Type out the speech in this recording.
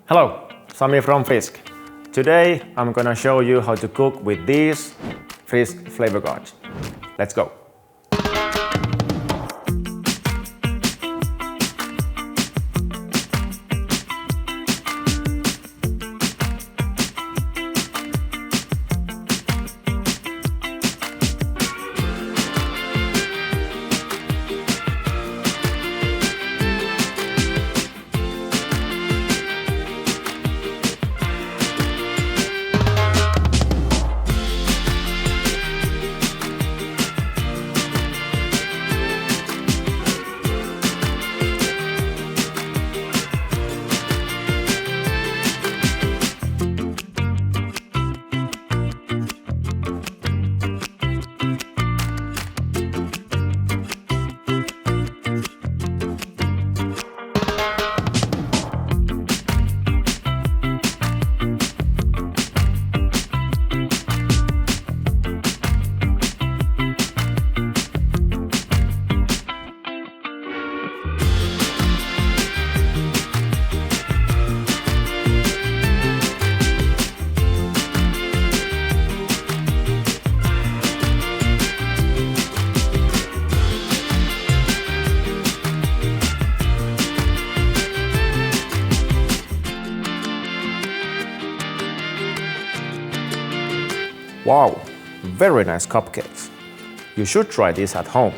Hello, Sami from Frizc. Today I'm gonna show you how to cook with these Frizc Flavor Cards. Let's go! Wow, very nice cupcakes. You should try this at home.